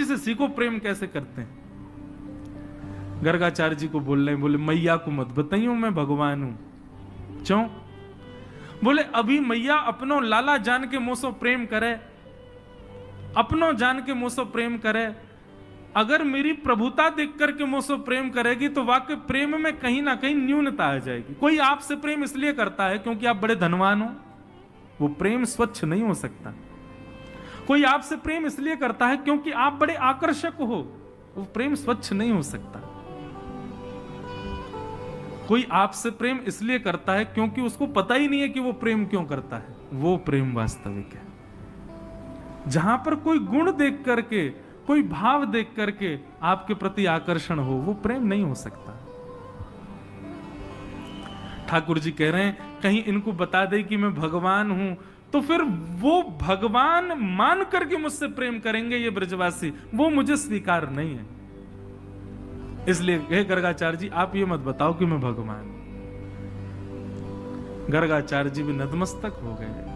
से सीखो प्रेम कैसे करते हैं। गर्गाचार्य जी को बोल रहे, बोले मैया को मत बताइयो मैं भगवान हूं। क्यों? बोले अभी मैया अपनो लाला जान के मुंह से प्रेम करे, अपनो जान के मुंह से प्रेम करे। अगर मेरी प्रभुता देख करके मुझसे प्रेम करेगी तो वाकई प्रेम में कहीं ना कहीं न्यूनता आ जाएगी। कोई आपसे प्रेम इसलिए करता है क्योंकि आप बड़े धनवान हो, वो प्रेम स्वच्छ नहीं हो सकता। कोई आपसे प्रेम इसलिए करता है क्योंकि आप बड़े आकर्षक हो, वो प्रेम स्वच्छ नहीं हो सकता। कोई आपसे प्रेम इसलिए करता है क्योंकि उसको पता ही नहीं है कि वो प्रेम क्यों करता है, वो प्रेम वास्तविक है। जहां पर कोई गुण देख करके, कोई भाव देख करके आपके प्रति आकर्षण हो, वो प्रेम नहीं हो सकता। ठाकुर जी कह रहे हैं कहीं इनको बता दे कि मैं भगवान हूं तो फिर वो भगवान मान करके मुझसे प्रेम करेंगे ये ब्रजवासी, वो मुझे स्वीकार नहीं है। इसलिए हे गर्गाचार्य जी आप ये मत बताओ कि मैं भगवान। गर्गाचार्य जी भी नतमस्तक हो गए।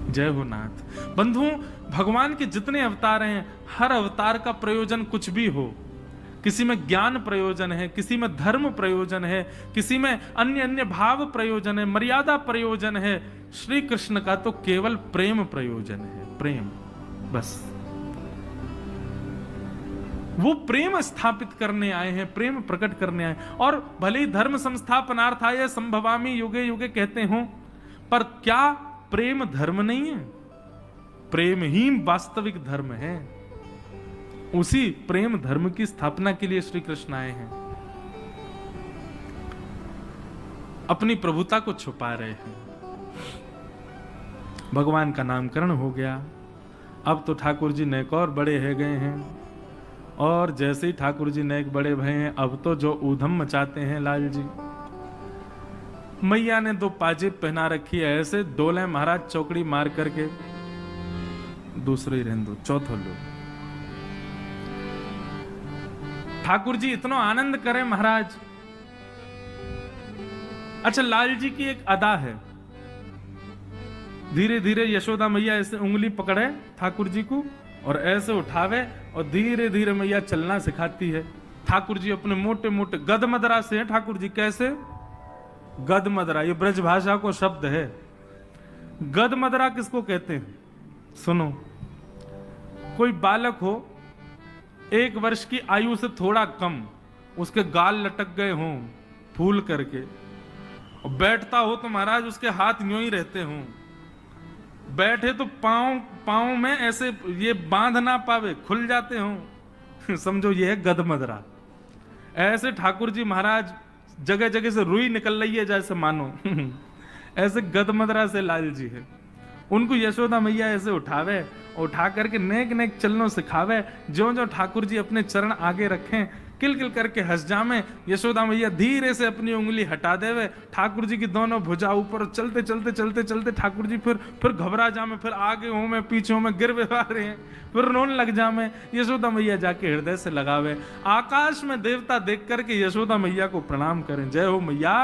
जय हो नाथ। बंधुओं, भगवान के जितने अवतार हैं, हर अवतार का प्रयोजन कुछ भी हो, किसी में ज्ञान प्रयोजन है, किसी में धर्म प्रयोजन है, किसी में अन्य अन्य भाव प्रयोजन है, मर्यादा प्रयोजन है। श्री कृष्ण का तो केवल प्रेम प्रयोजन है, प्रेम बस। वो प्रेम स्थापित करने आए हैं, प्रेम प्रकट करने आए। और भले ही धर्म संस्थापनार्थाय संभवामि युगे युगे कहते हो, पर क्या प्रेम धर्म नहीं है? प्रेम ही वास्तविक धर्म है। उसी प्रेम धर्म की स्थापना के लिए श्री कृष्ण आए हैं। अपनी प्रभुता को छुपा रहे हैं। भगवान का नामकरण हो गया। अब तो ठाकुर जी नेक और बड़े है गए हैं, और जैसे ही ठाकुर जी नेक बड़े भए हैं, अब तो जो ऊधम मचाते हैं लाल जी। मैया ने 2 पाजेब पहना रखी है, ऐसे डोले महाराज चौकड़ी मार करके, दूसरे ही रहने दो, चौथो लो। ठाकुर जी इतना आनंद करें महाराज। अच्छा, लाल जी की एक अदा है, धीरे धीरे यशोदा मैया ऐसे उंगली पकड़े ठाकुर जी को और ऐसे उठावे, और धीरे धीरे मैया चलना सिखाती है। ठाकुर जी अपने मोटे मोटे गद मदरा से हैं। ठाकुर जी कैसे? गद मदरा, ये ब्रज भाषा को शब्द है। गद मदरा किसको कहते हैं? सुनो, कोई बालक हो 1 वर्ष की आयु से थोड़ा कम, उसके गाल लटक गए हों फूल करके, और बैठता हो तो महाराज उसके हाथ यूं ही रहते हों, बैठे तो पांव में ऐसे ये बांध ना पावे, खुल जाते हों समझो ये है गद मदरा। ऐसे ठाकुर जी महाराज जगह जगह से रुई निकल रही है जैसे मानो ऐसे गद मदरा से लाल जी है। उनको यशोदा मैया ऐसे उठावे, उठा करके नेक नेक चलनो सिखावे। जो जो ठाकुर जी अपने चरण आगे रखें, किल किल करके हंस जामे। यशोदा मैया धीरे से अपनी उंगली हटा देवे, ठाकुर जी की दोनों भुजा ऊपर, चलते चलते चलते चलते ठाकुर जी फिर घबरा जामे, फिर आगे हो में पीछे हो में गिर वा रहे हैं, फिर रोने लग जामे। यशोदा मैया जाके हृदय से लगावे, आकाश में देवता देख करके यशोदा मैया को प्रणाम करें। जय हो मैया,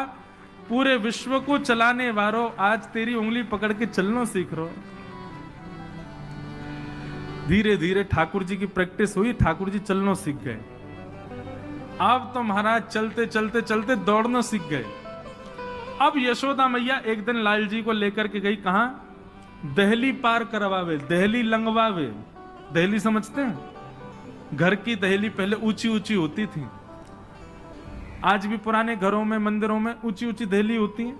पूरे विश्व को चलाने वालों, आज तेरी उंगली पकड़ के चलना सीख रो। धीरे धीरे ठाकुर जी की प्रैक्टिस हुई, ठाकुर जी चलना सीख गए। अब तो महाराज चलते चलते चलते दौड़ना सीख गए। अब यशोदा मैया एक दिन लाल जी को लेकर के गई, कहां? दहली पार करवावे, दहली लंगवावे। दहली समझते हैं? घर की दहली पहले ऊंची ऊंची होती थी, आज भी पुराने घरों में मंदिरों में ऊंची ऊंची दहली होती है।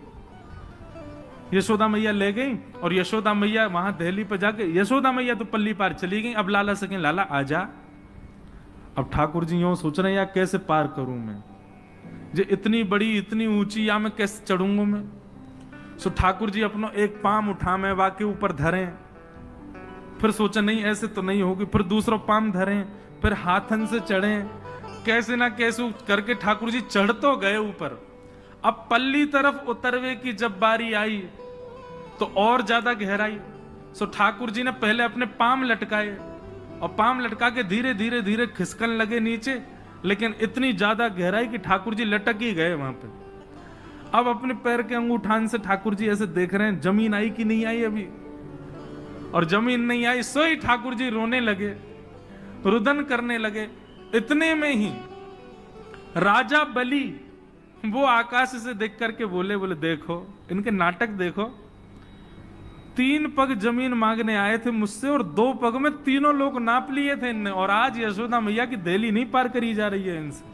यशोदा मैया ले गई, और यशोदा मैया वहां दहली पर जाके, यशोदा मैया तो पल्ली पार चली गई। अब लाला सके, लाला आजा। अब ठाकुर जी यूं सोच रहे हैं, यार कैसे पार करूं मैं, जो इतनी बड़ी इतनी ऊंची, या मैं कैसे चढ़ूंगा मैं। सो ठाकुर जी अपना एक पाम उठा में वाके ऊपर धरें, फिर सोचा नहीं ऐसे तो नहीं होगी, फिर दूसरा पाम धरें, फिर हाथन से चढ़ें, कैसे ना कैसे करके ठाकुर जी चढ़ तो गए ऊपर। अब पल्ली तरफ उतरवे की जब बारी आई तो और ज्यादा गहराई। सो ठाकुर जी ने पहले अपने पाम लटकाए, और पाम लटका के धीरे धीरे धीरे खिसकन लगे नीचे, लेकिन इतनी ज्यादा गहराई कि ठाकुर जी लटक ही गए वहां पे। अब अपने पैर के अंगूठान से ठाकुर जी ऐसे देख रहे हैं, जमीन आई कि नहीं आई अभी। और जमीन नहीं आई, सोई ठाकुर जी रोने लगे, रुदन करने लगे। इतने में ही राजा बलि वो आकाश से देख करके बोले देखो इनके नाटक देखो, 3 पग जमीन मांगने आए थे मुझसे और 2 पग में तीनों लोग नाप लिए थे इनने, और आज यशोदा मैया की दहली नहीं पार करी जा रही है इनसे।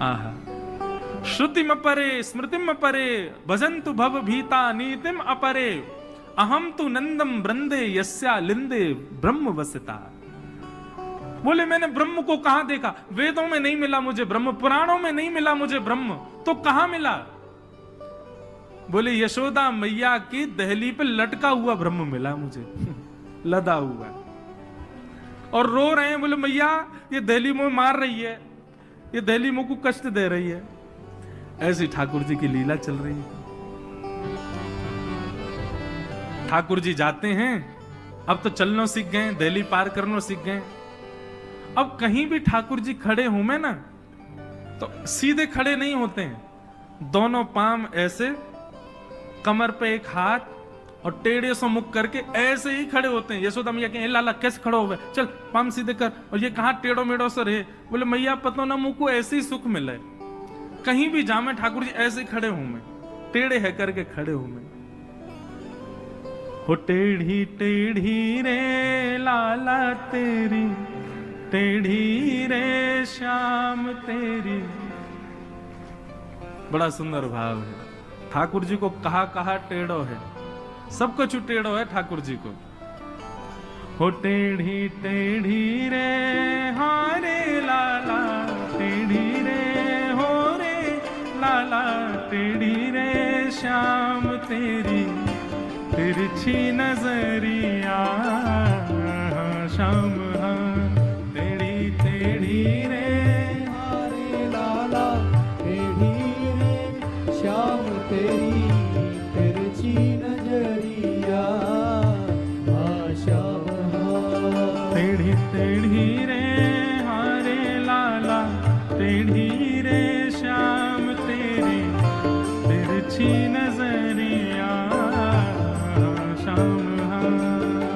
आहा, श्रुतिम अपरे स्मृतिम अपरे भजन्तु भव भीता नीतिम अपरे, अहम तु नंदम वृंदे यस्या लिंदे ब्रह्म वसिता। बोले मैंने ब्रह्म को कहां देखा, वेदों में नहीं मिला मुझे ब्रह्म, पुराणों में नहीं मिला मुझे ब्रह्म, तो कहां मिला? बोले यशोदा मैया की दहली पे लटका हुआ ब्रह्म मिला मुझे लदा हुआ, और रो रहे हैं। बोले मैया ये दहली मुझे मार रही है, ये दहली मुझ को कष्ट दे रही है। ऐसी ठाकुर जी की लीला चल रही है। ठाकुर जी जाते हैं, अब तो चलना सीख गए, दहली पार करना सीख गए। अब कहीं भी ठाकुर जी खड़े हूं मैं ना, तो सीधे खड़े नहीं होते हैं, दोनों पांव ऐसे, कमर पे एक हाथ और टेढ़े से मुख करके ऐसे ही खड़े होते हैं। यशोदा मैया कहें लाला कैसे खड़े हो गए, चल पांव सीधे कर, और ये कहां टेढ़ो मेढ़ो से रहे। बोले मैया पता ना मुंह को ऐसे ही सुख मिले, कहीं भी जामे ठाकुर जी ऐसे ही खड़े हूं मैं, टेढ़े है करके खड़े हूं मैं। हो टेढ़ी टेढ़ी रे लाला तेरी, टेढ़ी रे श्याम तेरी। बड़ा सुंदर भाव है। ठाकुर जी को कहा कहा टेढ़ो है, सब कुछ टेढ़ो है ठाकुर जी को। हो टेढ़ी टेढ़ी रे हारे लाला, टेढ़ी रे हो रे लाला, टेढ़ी रे श्याम तेरी, तिरछी नजरिया श्याम टेढ़ी टेढ़ी रे हारे लाला, टेढ़ी रे श्याम तेरी, तिरछी नजरिया श्याम। टेढ़ी टेढ़ी रे हारे लाला, टेढ़ी रे श्याम तेरी, तिरछी नजरिया श्याम।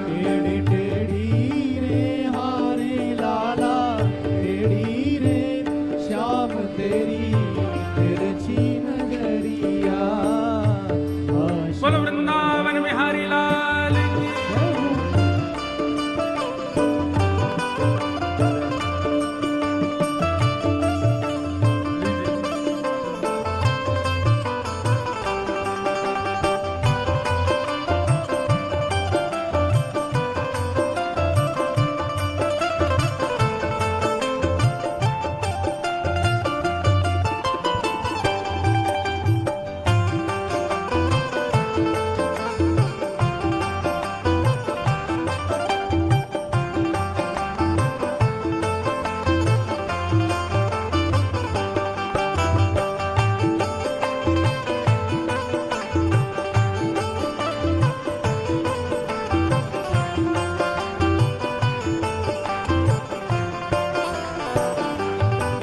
टेढ़ी टेढ़ी रे हारे लाला, टेढ़ी रे श्याम तेरी, तिरछी नजरिया। बोलो वृंदावन बिहारी लाल की।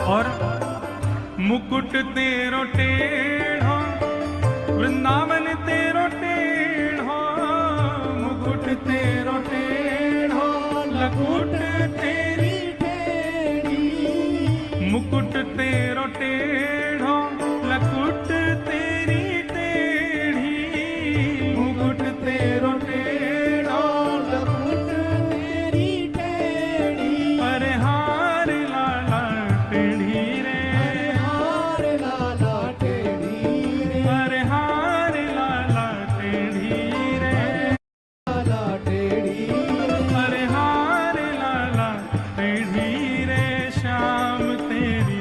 और मुकुट तेरो टेढ़ो, वृंदावन तेरो टेढ़ो, मुकुट तेरो टेढ़ो, लकुट तेरी टेढ़ी। मुकुट तेरो टेढ़ो, लकुट तेरी टेढ़ी। मुकुट तेरो टेढ़ो, लकुट तेरी टेढ़ी। अरे हार लाला टेढ़ी रे, हारे लाला टेढ़ी रे, अरे हार लाला टेढ़ी रे, लाला टेढ़ी। अरे हार लाला टेढ़ी रे श्याम तेरी,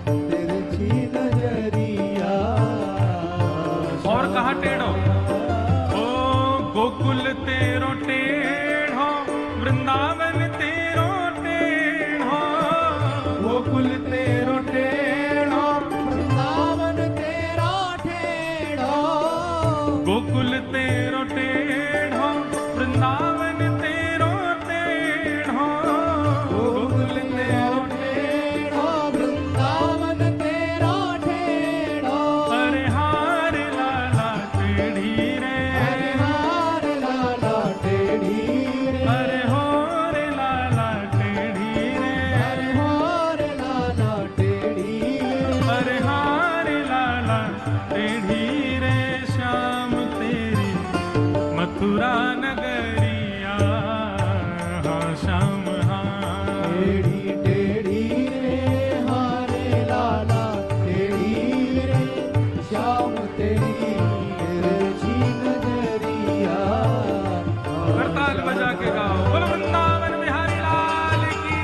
तिरछी नजरिया। और कहा टेढ़ो, ओ गोकुल तेरो टेढ़ो, वृंदावन तेरो टेढ़ो, गोकुल तेरो टेढ़ो, वृंदावन तेरा टेढ़ो, गोकुल तेरो टेढ़ो, वृंदावन तेरो टेढ़ो, गोकुल तेरो टेढ़ो, वृंदावन तेरा टेढ़ो। अरे हार लाला टेढ़ी रे, अरे हार लाला टेढ़ी रे, अरे हो रे लाला टेढ़ी रे, अरे हार लाला टेढ़ी रे, अरे हार लाला टेढ़ी रे, श्याम तेरी मथुरा नगरिया, हाँ श्याम हाँ। टेढ़ी टेढ़ी रे हारे लाला टेढ़ी रे, श्याम तेरी तिरछी नजरिया। करताल बजा के गाओ, बोलो वृंदावन बिहारी लाल की।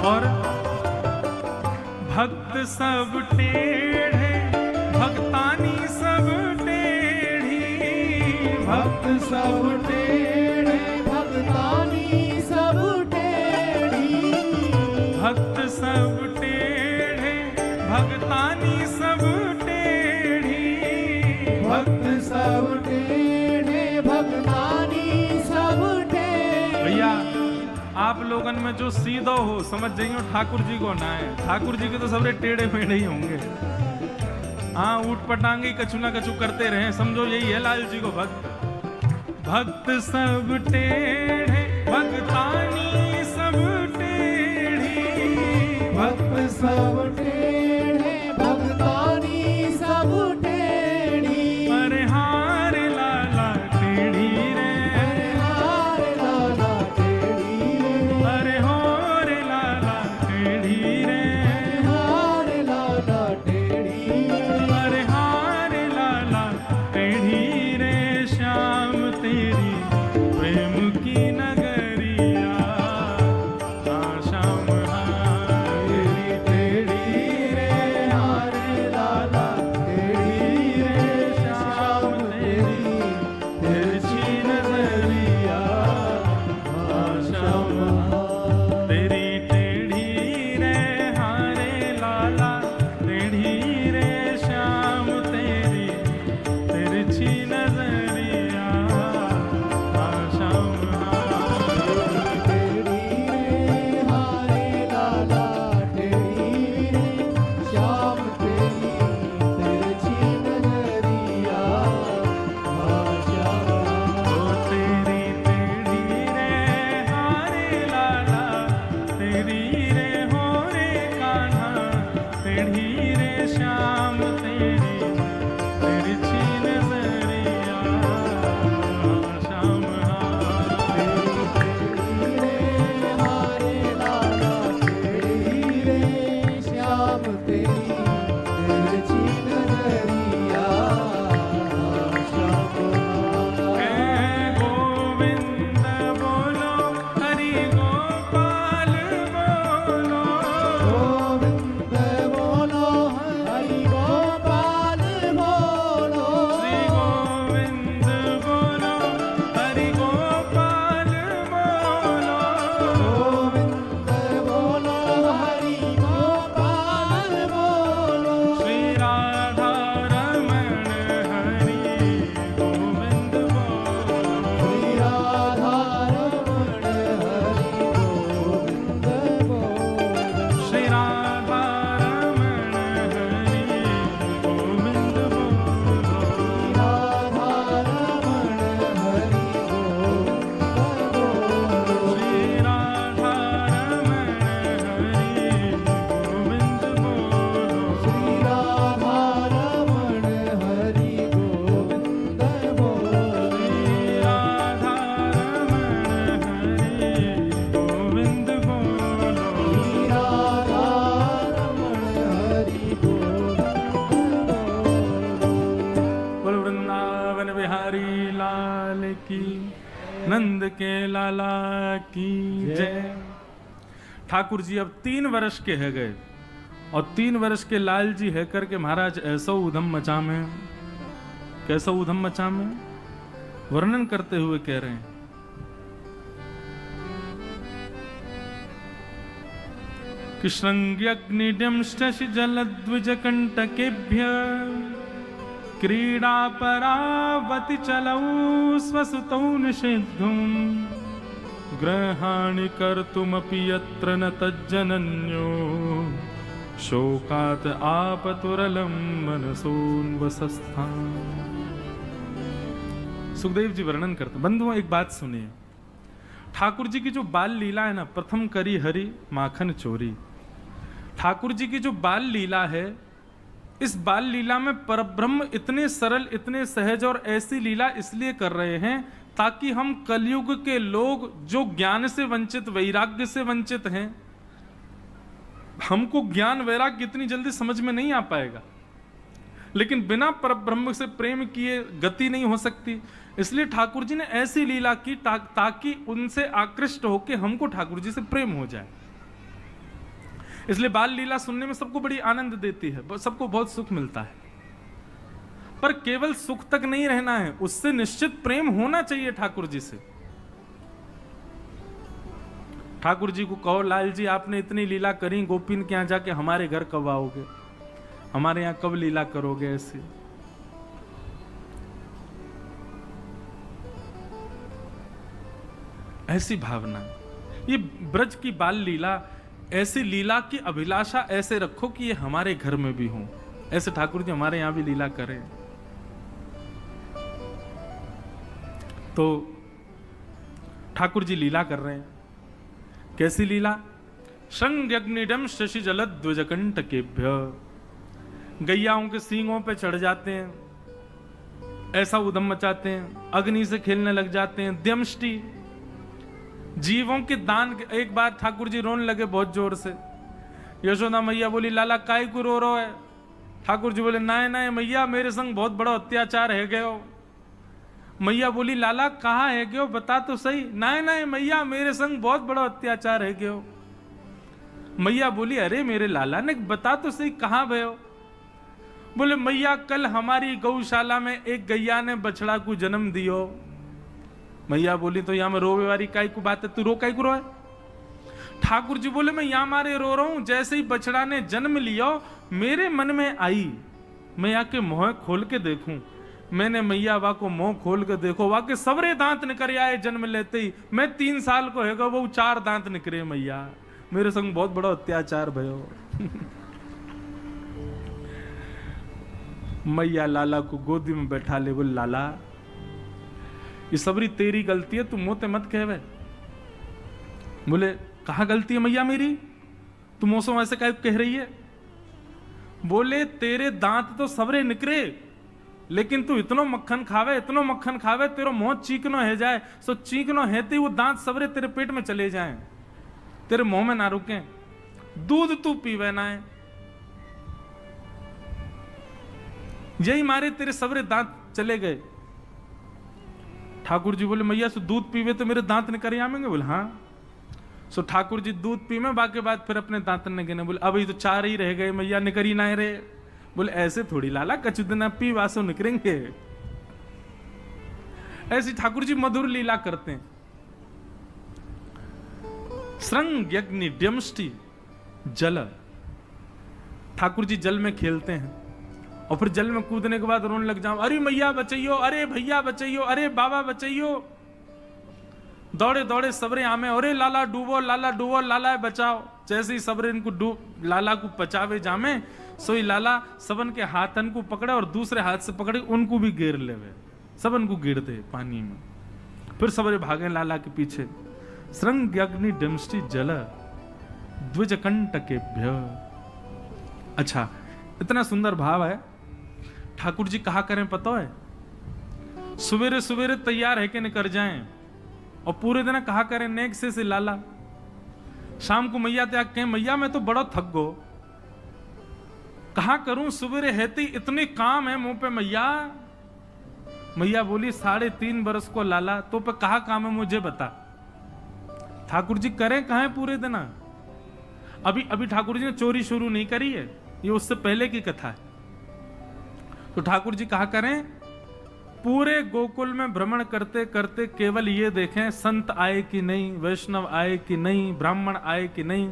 और भक्त सब टेढ़े, भक्तानी सब टेढ़ी, भक्त सब टेढ़े, भक्तानी सब टेढ़ी, भक्त सब टेढ़े, भक्तानी सब टेढ़ी, भक्त सब टेढ़े, भक्तानी सब टेढ़ी। भैया आप लोगन में जो सीधो हो समझ जाइयो ठाकुर जी को ना है, ठाकुर जी के तो सबरे टेढ़े मेढ़े ही होंगे। हाँ ऊट पटांगे कछु ना कछु करते रहे, समझो यही है लाल जी को भक्त। भक्त सब टेढ़े, भक्तानी सब टेढ़ी, भक्त सब टेढ़े, भक्तानी सब टेढ़ी। अरे हार लाला टेढ़ी रे, अरे हार लाला टेढ़ी रे, अरे हो रे लाला टेढ़ी रे, अरे हार लाला टेढ़ी रे, अरे हार लाला टेढ़ी रे, श्याम तेरी प्रेम की नगरिया, हाँ श्याम हाँ। टेढ़ी टेढ़ी नंद के लाला की जय। ठाकुर जी अब 3 वर्ष के है गए और 3 वर्ष के लाल जी है करके महाराज ऐसा उधम मचा में, कैसा उधम मचा में वर्णन करते हुए कह रहे हैं, कि श्रृंग्यग्निड्यंष्टशि जलद्विजकंटकेभ्य क्रीडा परावति चलौ स्वसुतौ निषिद्धुं ग्रहाणि कर्तुमपि यत्र न तज्जनन्यो शोकात् आपतुरलं मनसोन्वसस्थान्। सुखदेव जी वर्णन करते, बंधुओं एक बात सुनिए, ठाकुर जी की जो बाल लीला है ना, प्रथम करी हरि माखन चोरी। ठाकुर जी की जो बाल लीला है, इस बाल लीला में परब्रह्म इतने सरल, इतने सहज और ऐसी लीला इसलिए कर रहे हैं ताकि हम कलयुग के लोग जो ज्ञान से वंचित, वैराग्य से वंचित हैं, हमको ज्ञान वैराग्य इतनी जल्दी समझ में नहीं आ पाएगा, लेकिन बिना परब्रह्म से प्रेम किए गति नहीं हो सकती। इसलिए ठाकुर जी ने ऐसी लीला की ताकि उनसे आकृष्ट होकर हमको ठाकुर जी से प्रेम हो जाए। इसलिए बाल लीला सुनने में सबको बड़ी आनंद देती है, सबको बहुत सुख मिलता है, पर केवल सुख तक नहीं रहना है, उससे निश्चित प्रेम होना चाहिए ठाकुर जी से। ठाकुर जी को कहो, लाल जी आपने इतनी लीला करी, गोपीन के यहां जाके हमारे घर कब आओगे, हमारे यहां कब लीला करोगे, ऐसी ऐसी भावना। ये ब्रज की बाल लीला, ऐसी लीला की अभिलाषा ऐसे रखो कि ये हमारे घर में भी हो, ऐसे ठाकुर जी हमारे यहां भी लीला करें। तो ठाकुर जी लीला कर रहे हैं, कैसी लीला? श्रृंग्यग्निडम शशि जलद्विजकंटकेभ्य, गैयाओं के सींगों पे चढ़ जाते हैं, ऐसा उदम मचाते हैं, अग्नि से खेलने लग जाते हैं। द्यमष्टि, जीवों के दान। एक बार ठाकुर जी रोने लगे बहुत जोर से, यशोदा मैया बोली लाला काय को रो रहा है? ठाकुर जी बोले नाय नाय मैया मेरे संग बहुत बड़ा अत्याचार है गयो। मैया बोली लाला कहाँ है गयो, बता तो सही। नाय नाय मैया मेरे संग बहुत बड़ा अत्याचार है गयो। मैया बोली अरे मेरे लाला ने बता तो सही कहाँ भयो? बोले मैया कल हमारी गौशाला में एक गैया ने बछड़ा को जन्म दियो। मैया बोली तो यहां में रोवे वाली काय को बात है, तू रो काय को रोए? ठाकुर जी बोले मैं यहां मारे रो रहा हूं, जैसे ही बछड़ा ने जन्म लिया मेरे मन में आई मैं आके मुंह खोल के देखूं। मैंने मैया वा को मुंह खोल के देखो, वा के सबरे दांत निकल आए जन्म लेते ही। मैं 3 साल को है वो 4 दांत निकले। मैया मेरे संग बहुत बड़ा अत्याचार भयो। मैया लाला को गोदी में बैठा ले, बोल लाला ये सबरी तेरी गलती है, तू मोते मत कहवे। बोले कहाँ गलती है मैया मेरी, तू मौसम ऐसे क्या कह रही है? बोले तेरे दांत तो सबरे निकरे, लेकिन तू इतनो मक्खन खावे, इतनो मक्खन खावे तेरो मुंह चीकनो है जाए, सो चीकनो हेते वो दांत सबरे तेरे पेट में चले जाएं, तेरे मुंह में ना रुके। दूध तू पीवे ना है, यही मारे तेरे सबरे दांत चले गए। ठाकुर जी बोले मैया सो दूध पीवे तो मेरे दांत निकल आमेंगे? बोले हाँ। सो ठाकुर जी दूध पीवे, बाकी बाद फिर अपने दांत ने गिने। बोले अब ये तो 4 ही रह गए मैया, निकरी ना रहे। बोले ऐसे थोड़ी लाला, कछु दिन पी वासो निकरेंगे। ऐसी ठाकुर जी मधुर लीला करते हैं। श्रृंग यज्ञ द्यमष्टि जल, ठाकुर जी जल में खेलते हैं और फिर जल में कूदने के बाद रोने लग जाओ, अरे मैया बचाइयो, अरे भैया बचाइयो, अरे बाबा बचाइयो। दौड़े दौड़े सबरे आमे, अरे लाला डूबो, लाला बचाओ। जैसे ही सबरे इनको लाला को पचावे जामे, सोई लाला सबन के हाथन को पकड़े और दूसरे हाथ से पकड़े उनको भी गिर लेवे, सबन को गिर दे पानी में। फिर सबरे भागे लाला के पीछे। श्रृंग अग्नि डमष्टि जल द्विजकंटकेभ्य। अच्छा, इतना सुंदर भाव है। ठाकुर जी कहा करें पता है, सवेरे सवेरे तैयार है कि निकल जाएं और पूरे दिन कहा करें नेक से लाला। शाम को मैया त्याग कहें मैया मैं तो बड़ा थक गो, कहा करूं सवेरे हेती इतने काम है मुंह पे मैया। मैया बोली 3.5 बरस को लाला, तो पे कहा काम है मुझे बता। ठाकुर जी करें कहा है पूरे दिन? अभी ठाकुर जी ने चोरी शुरू नहीं करी है, ये उससे पहले की कथा है। तो ठाकुर जी कहा करें, पूरे गोकुल में भ्रमण करते करते केवल ये देखें संत आए कि नहीं, वैष्णव आए कि नहीं, ब्राह्मण आए कि नहीं।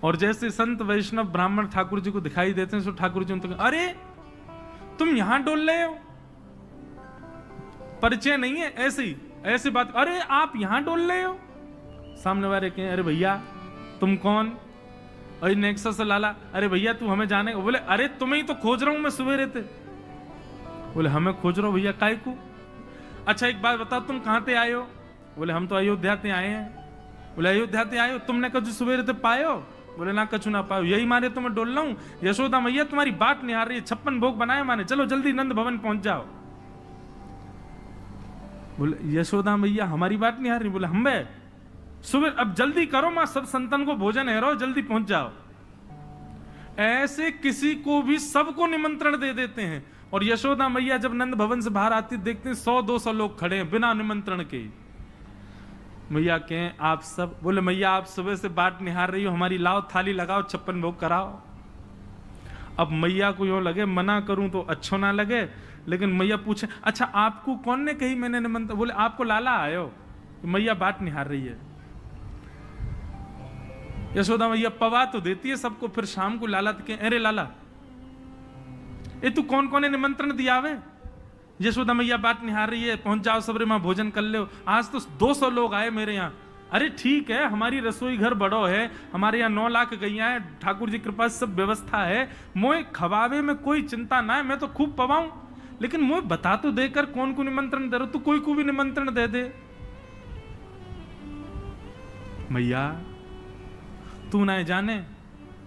और जैसे संत वैष्णव ब्राह्मण ठाकुर जी को दिखाई देते हैं, तो ठाकुर जी उनको, अरे तुम यहां डोल रहे हो, परिचय नहीं है, ऐसी बात, अरे आप यहां डोल रहे हो। सामने वाले कहें, अरे भैया तुम कौन? अरे नेक्सस से लाला, अरे भैया तू हमें जाने। बोले अरे तुम्हें ही तो खोज रहा हूं मैं सवेरे से। बोले हमें खोज रहा हूं भैया, काय को? अच्छा एक बात बताओ, तुम कहां से आए हो? बोले हम तो अयोध्या से आए हैं। बोले अयोध्या से आए हो, तुमने कछु सवेरे से पाए हो? बोले ना कछु ना पायो, यही मारे तो मैं डोल रहा हूं। यशोदा मैया तुम्हारी बात नहीं आ रही है, 56 भोग बनाए माने, चलो जल्दी नंद भवन पहुंच जाओ। बोले यशोदा मैया हमारी बात नहीं आ रही। बोले हम बे सुबह अब जल्दी करो, मां सब संतन को भोजन है, रहो जल्दी पहुंच जाओ। ऐसे किसी को भी सबको निमंत्रण दे देते हैं। और यशोदा मैया जब नंद भवन से बाहर आती देखते हैं 100-200 लोग खड़े हैं बिना निमंत्रण के। मैया कहें आप सब? बोले मैया आप सुबह से बाट निहार रही हो हमारी, लाओ थाली लगाओ, 56 भोग कराओ। अब मैया को यूं लगे मना करूं तो अच्छो ना लगे, लेकिन मैया पूछे अच्छा आपको कौन ने कही मैंने निमंत्रण? बोले आपको लाला आयो। मैया बाट निहार रही है। यशोदा मैया पवा तो देती है सबको, फिर शाम को लाला के, अरे लाला ये तू कौन कौन ने निमंत्रण दिया वे? यशोदा मैया बात निहार रही है, पहुंच जाओ सबरे मां भोजन कर लो। आज तो 200 लोग आए मेरे यहाँ। अरे ठीक है, हमारी रसोई घर बड़ो है, हमारे यहाँ 9 लाख गैया है, ठाकुर जी कृपा से सब व्यवस्था है, मोए खवावे में कोई चिंता ना है, मैं तो खूब पवाऊं, लेकिन मोए बता तो देकर कौन को निमंत्रण दे रहा, तू कोई को भी निमंत्रण दे दे। मैया तू ना जाने।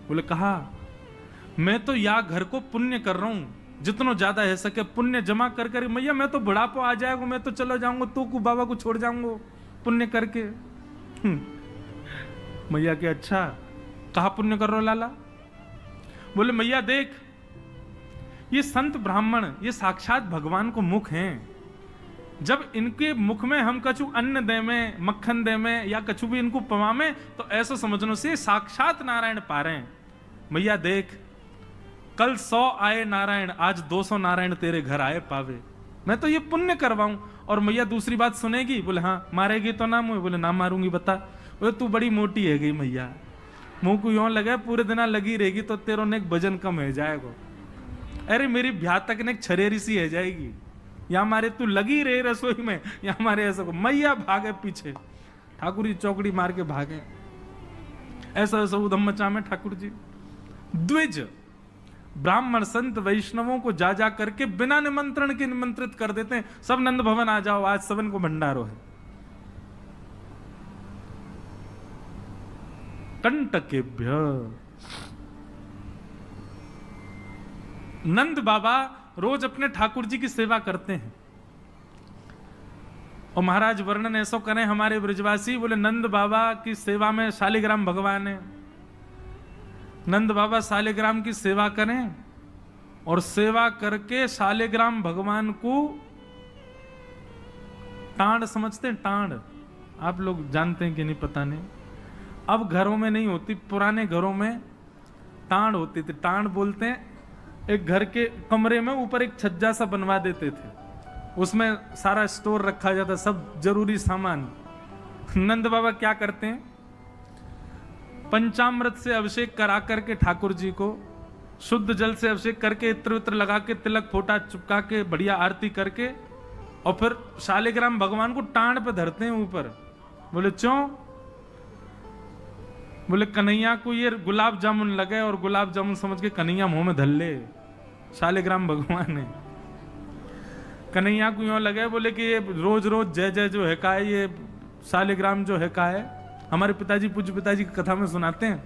बोले कहा मैं तो या घर को पुण्य कर रहा हूं, जितना ज्यादा है सके पुण्य जमा कर कर। मैया मैं तो बुढ़ापो आ जाएगा, मैं तो चला जाऊंगा, तो को बाबा को छोड़ जाऊंगा पुण्य करके। मैया के अच्छा कहा पुण्य कर रहे हो लाला? बोले मैया देख ये संत ब्राह्मण ये साक्षात भगवान को मुख हैं, जब इनके मुख में हम कछु अन्न दे में, मक्खन दे में या कछु भी इनको पवामे तो ऐसा समझने से साक्षात नारायण पा रहे हैं। मैया देख कल 100 आए नारायण, आज 200 नारायण तेरे घर आए पावे, मैं तो ये पुण्य करवाऊं। और मैया दूसरी बात सुनेगी? बोले हाँ। मारेगी तो ना मुझे? बोले ना मारूंगी। बता। बोले तू बड़ी मोटी है गई मैया, मुंह को यूं लगे पूरे दिन लगी रहेगी तो तेरो ने एक वजन कम है जाएगा। अरे मेरी ब्याह तक ने एक छरेरी सी है जाएगी, या मारे तू लगी रहे रसोई में, या हमारे ऐसा को। मैया भागे पीछे, ठाकुर जी चौकड़ी मार के भागे। ऐसा ऐसा उधम मचा में ठाकुर जी द्विज ब्राह्मण संत वैष्णवों को जा जा करके बिना निमंत्रण के निमंत्रित कर देते हैं। सब नंद भवन आ जाओ, आज सबन को भंडारो है। कंटकेभ्य नंद बाबा रोज अपने ठाकुर जी की सेवा करते हैं। और महाराज वर्णन ऐसा करें हमारे ब्रजवासी, बोले नंद बाबा की सेवा में शालिग्राम भगवान है। नंद बाबा शालिग्राम की सेवा करें और सेवा करके शालिग्राम भगवान को टांड समझते हैं। टांड आप लोग जानते हैं कि नहीं पता नहीं, अब घरों में नहीं होती, पुराने घरों में टांड होती थी। टांड बोलते हैं एक घर के कमरे में ऊपर एक छज्जा सा बनवा देते थे, उसमें सारा स्टोर रखा जाता, सब जरूरी सामान। नंद बाबा क्या करते हैं, पंचामृत से अभिषेक करा करके ठाकुर जी को शुद्ध जल से अभिषेक करके इत्र वित्र लगा के तिलक फोटा चुपका के बढ़िया आरती करके और फिर शालिग्राम भगवान को टांड पे धरते हैं ऊपर। बोले क्यों? बोले कन्हैया को ये गुलाब जामुन लगे और गुलाब जामुन समझ के कन्हैया मुंह में धर ले। शालिग्राम भगवान है, कन्हैया को यूं लगे बोले कि ये रोज रोज जय जय जो है का है, ये शालिग्राम जो है का है। हमारे पिताजी पूज्य पिताजी की कथा में सुनाते हैं,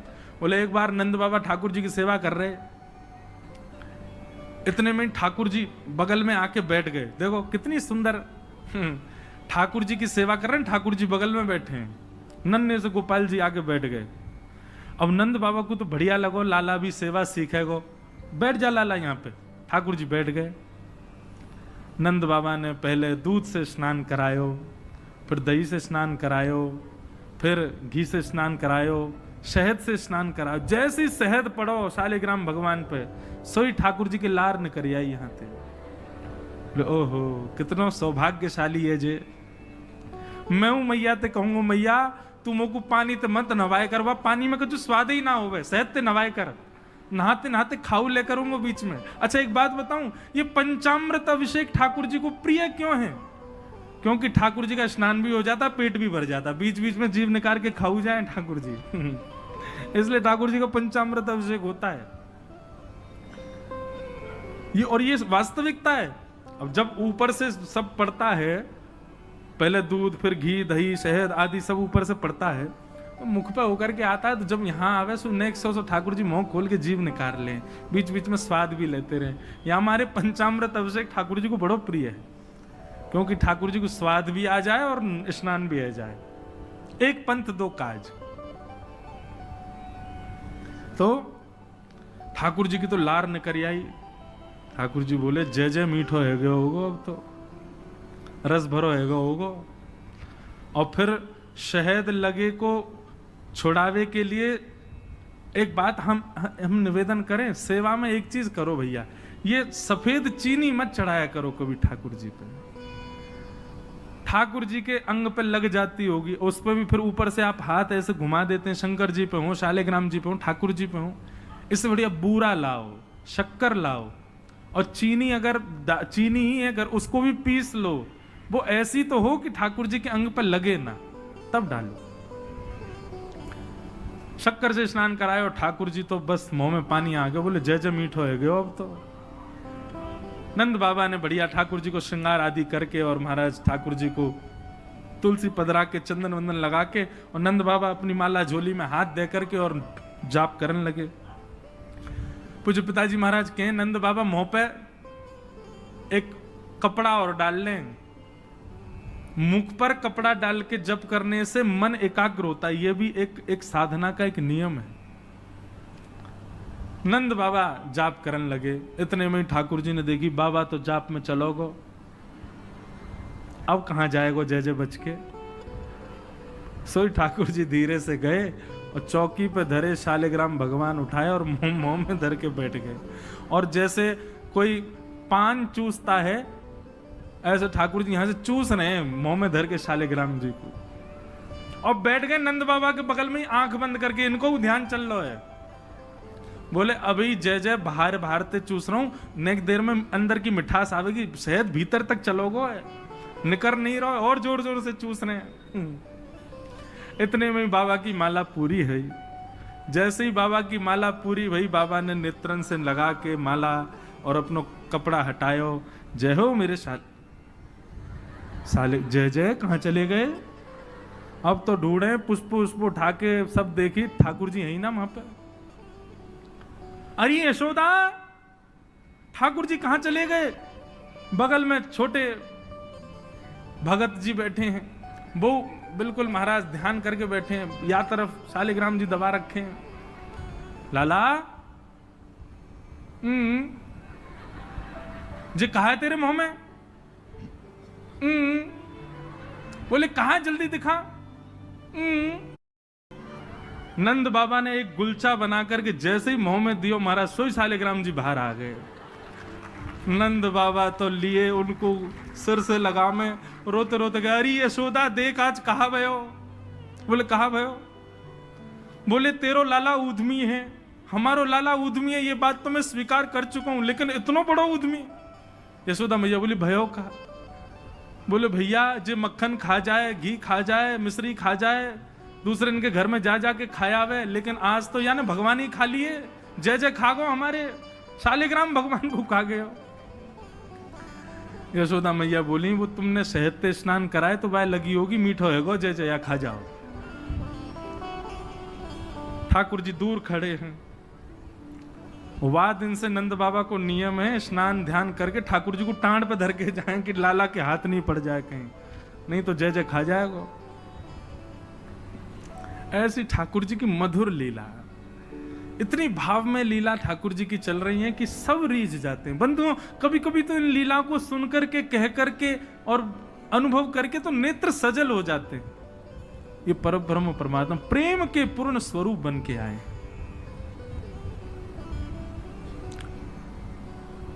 बोले एक बार नंद बाबा ठाकुर जी की सेवा कर रहे, इतने में ठाकुर जी बगल में आके बैठ गए। देखो कितनी सुंदर, ठाकुर जी की सेवा कर रहे हैं, ठाकुर जी बगल में बैठे हैं, नन्हे से गोपाल जी आके बैठ गए। अब नंद बाबा को तो बढ़िया लगो, लाला भी सेवा सीखेगो, बैठ जा लाला यहाँ पे। ठाकुर जी बैठ गए। नंद बाबा ने पहले दूध से स्नान करायो, फिर दही से स्नान करायो, फिर घी से स्नान करायो, शहद से स्नान करायो। जैसे ही शहद पड़ो शालिग्राम भगवान पे, सोई ठाकुर जी के लार न कर आई यहाँ थे। ओहो कितना सौभाग्यशाली है जे। मैं हूं मैया ते कहूंगा मैया तू मोको पानी ते मत नवाए कर, पानी में कुछ स्वाद ही ना होवे, शहद ते नवाए कर, नहाते नहाते खाऊ ले करूंगा बीच में। अच्छा एक बात बताऊं, ये पंचामृत अभिषेक ठाकुर जी को प्रिय क्यों है? क्योंकि ठाकुर जी का स्नान भी हो जाता, पेट भी भर जाता, बीच बीच में जीभ निकाल के खाऊ जाए ठाकुर जी इसलिए ठाकुर जी का पंचामृत अभिषेक होता है ये, और ये वास्तविकता है। अब जब ऊपर से सब पड़ता है, पहले दूध फिर घी दही शहद आदि सब ऊपर से पड़ता है, तो मुख पे होकर के आता है, तो जब यहाँ आवे so next so Thakur ji मुंह खोल के जीभ निकाल लें, बीच बीच में स्वाद भी लेते रहे। या हमारे पंचामृत अभिषेक ठाकुर जी को बड़ो प्रिय है, क्योंकि ठाकुर जी को स्वाद भी आ जाए और स्नान भी आ जाए। एक पंथ दो काज। तो ठाकुर जी की तो लार निकल आई। ठाकुर जी बोले जय जय मीठो है गयो होगो, अब तो रस भरो है गयो होगो। और फिर शहद लगे को छुड़ावे के लिए एक बात हम निवेदन करें, सेवा में एक चीज करो भैया, ये सफेद चीनी मत चढ़ाया करो कभी ठाकुर जी पे। ठाकुर जी के अंग पे लग जाती होगी, उस पर भी फिर ऊपर से आप हाथ ऐसे घुमा देते हैं, शंकर जी पे हो, शालिग्राम जी पे हो, ठाकुर जी पे हो। इससे बढ़िया बूरा लाओ, शक्कर लाओ, और चीनी अगर चीनी ही है अगर उसको भी पीस लो, वो ऐसी तो हो कि ठाकुर जी के अंग पर लगे ना, तब डालो। शक्कर से स्नान कराए और ठाकुर जी तो बस मुंह में पानी आ गया, बोले जय जय मीठो है गयो अब तो। नंद बाबा ने बढ़िया ठाकुर जी को श्रृंगार आदि करके और महाराज ठाकुर जी को तुलसी पदरा के चंदन वंदन लगा के, और नंद बाबा अपनी माला झोली में हाथ दे करके और जाप करने लगे। पूज्य पिताजी महाराज कहे नंद बाबा मुंह पे एक कपड़ा और डाल लें, मुख पर कपड़ा डाल के जप करने से मन एकाग्र होता है, यह भी एक साधना का एक नियम है। नंद बाबा जाप करने लगे, इतने में ठाकुर जी ने देखी बाबा तो जाप में चलोगो, अब कहां जाएगो जय जय बच के। सोई ठाकुर जी धीरे से गए और चौकी पे धरे शालिग्राम भगवान उठाए और मुंह में धर के बैठ गए, और जैसे कोई पान चूसता है ऐसे ठाकुर जी यहां से चूस रहे हैं मुंह में धर के शालिग्राम जी को, और बैठ गए नंद बाबा के बगल में ही आंख बंद करके, इनको ध्यान चल रहा है। बोले अभी जय जय बाहर बाहर ते चूस रहा हूं, नेक देर में अंदर की मिठास आवेगी, शहद भीतर तक चलोगो, निकर नहीं रहो, और जोर जोर से चूस रहे हैं। इतने में बाबा की माला पूरी है। जैसे ही बाबा की माला पूरी भई, बाबा ने नेत्रन से लगा के माला और अपनो कपड़ा हटायो। जय हो मेरे साले जय जय कहां चले गए? अब तो ढूंढे पुष्प पुष्प उठा के सब देखी, ठाकुर जी यही ना वहां पे। अरे यशोदा ठाकुर जी कहां चले गए? बगल में छोटे भगत जी बैठे हैं, वो बिल्कुल महाराज ध्यान करके बैठे हैं, या तरफ शालिग्राम जी दबा रखे हैं। लाला जी कहा है तेरे मुंह में? बोले कहा जल्दी दिखा। नंद बाबा ने एक गुलचा बना करके जैसे ही मुंह में दियो, महाराज सोई शालिग्राम जी बाहर आ गए। नंद बाबा तो लिए उनको सिर से लगा में, रोते रोते गए, अरे यशोदा देख आज कहा भयो? बोले कहा भयो? बोले तेरो लाला उद्यमी है, हमारो लाला उद्यमी है, ये बात तो मैं स्वीकार कर चुका हूं, लेकिन इतना बड़ा उद्यमी? यशोदा मैया बोली भयो का? बोले भैया जे मक्खन खा जाए, घी खा जाए, मिश्री खा जाए, दूसरे इनके घर में जा जाके खाया वे, लेकिन आज तो यानी भगवान ही खा लिए, जय जय खा गो, हमारे शालिग्राम भगवान को खा गए। यशोदा मैया बोली वो तुमने शहद से स्नान कराए तो वह लगी होगी, मीठो है गो, जय जय खा जाओ। ठाकुर जी दूर खड़े हैं। वाह दिन से नंद बाबा को नियम है स्नान ध्यान करके ठाकुर जी को टांड पे धर के जाएं कि लाला के हाथ नहीं पड़ जाए कहीं, नहीं तो जय जय खा जाएगा। ऐसी ठाकुर जी की मधुर लीला। इतनी भाव में लीला ठाकुर जी की चल रही है कि सब रीझ जाते हैं। बंधुओं, कभी कभी तो इन लीला को सुन करके, कह करके और अनुभव करके तो नेत्र सजल हो जाते हैं। ये परब्रह्म परमात्मा प्रेम के पूर्ण स्वरूप बन के आए।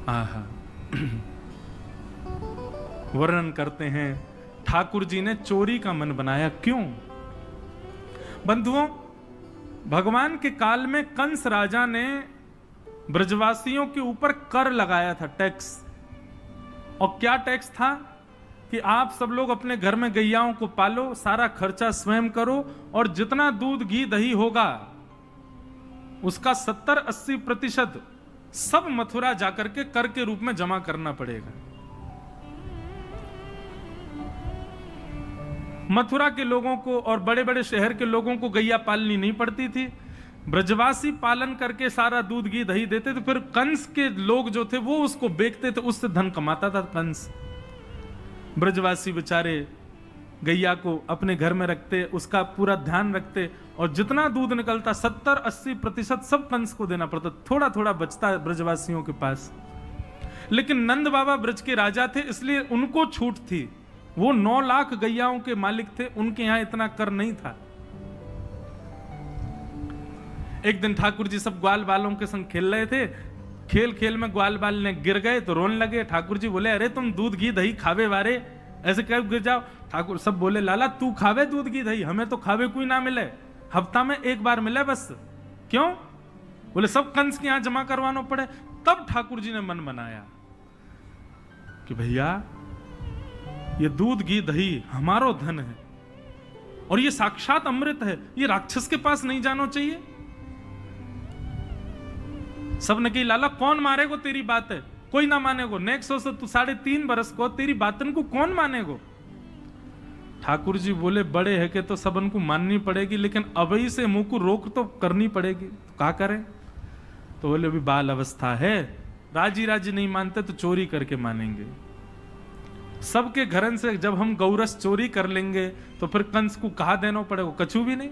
आहा, वर्णन करते हैं ठाकुर जी ने चोरी का मन बनाया। क्यों? बंधुओं, भगवान के काल में कंस राजा ने ब्रजवासियों के ऊपर कर लगाया था, टैक्स। और क्या टैक्स था कि आप सब लोग अपने घर में गैयाओं को पालो, सारा खर्चा स्वयं करो, और जितना दूध घी दही होगा उसका 70-80% सब मथुरा जाकर के कर के रूप में जमा करना पड़ेगा। मथुरा के लोगों को और बड़े बड़े शहर के लोगों को गैया पालनी नहीं पड़ती थी, ब्रजवासी पालन करके सारा दूध घी दही देते थे। फिर कंस के लोग जो थे वो उसको बेचते थे, उससे धन कमाता था कंस। ब्रजवासी बेचारे गैया को अपने घर में रखते, उसका पूरा ध्यान रखते, और जितना दूध निकलता 70-80% सब कंस को देना पड़ता। थोड़ा थोड़ा बचता ब्रजवासियों के पास। लेकिन नंद बाबा ब्रज के राजा थे, इसलिए उनको छूट थी। वो 9 लाख गैयाओं के मालिक थे, उनके यहां इतना कर नहीं था। एक दिन ठाकुर जी सब ग्वाल बालों के संग खेल रहे थे। खेल खेल में ग्वाल बाल ने गिर गए तो रोने लगे। ठाकुर जी बोले, अरे तुम दूध घी दही खावे वारे, ऐसे कब गिर जाओ? ठाकुर सब बोले, लाला तू खावे दूध घी दही, हमें तो खावे कोई ना मिले, हफ्ता में एक बार मिले बस। क्यों? बोले सब कंस के यहां जमा करवाना पड़े। तब ठाकुर जी ने मन बनाया कि भैया ये दूध घी दही हमारो धन है, और ये साक्षात अमृत है, ये राक्षस के पास नहीं जाना चाहिए। सबने कही, लाला कौन मारेगो तेरी बात है? कोई ना मानेगो। नेक्स्ट से तू 3.5 बरस को तेरी बातन को कौन मानेगो? ठाकुर जी बोले, बड़े है कि तो सबन को माननी पड़ेगी, लेकिन अभी से मुंह को रोक तो करनी पड़ेगी। तो क्या करें? तो बोले अभी बाल अवस्था है, राजी राजी नहीं मानते तो चोरी करके मानेंगे। सबके घरन से जब हम गौरस चोरी कर लेंगे तो फिर कंस को कहा देना पड़ेगा? कछु भी नहीं।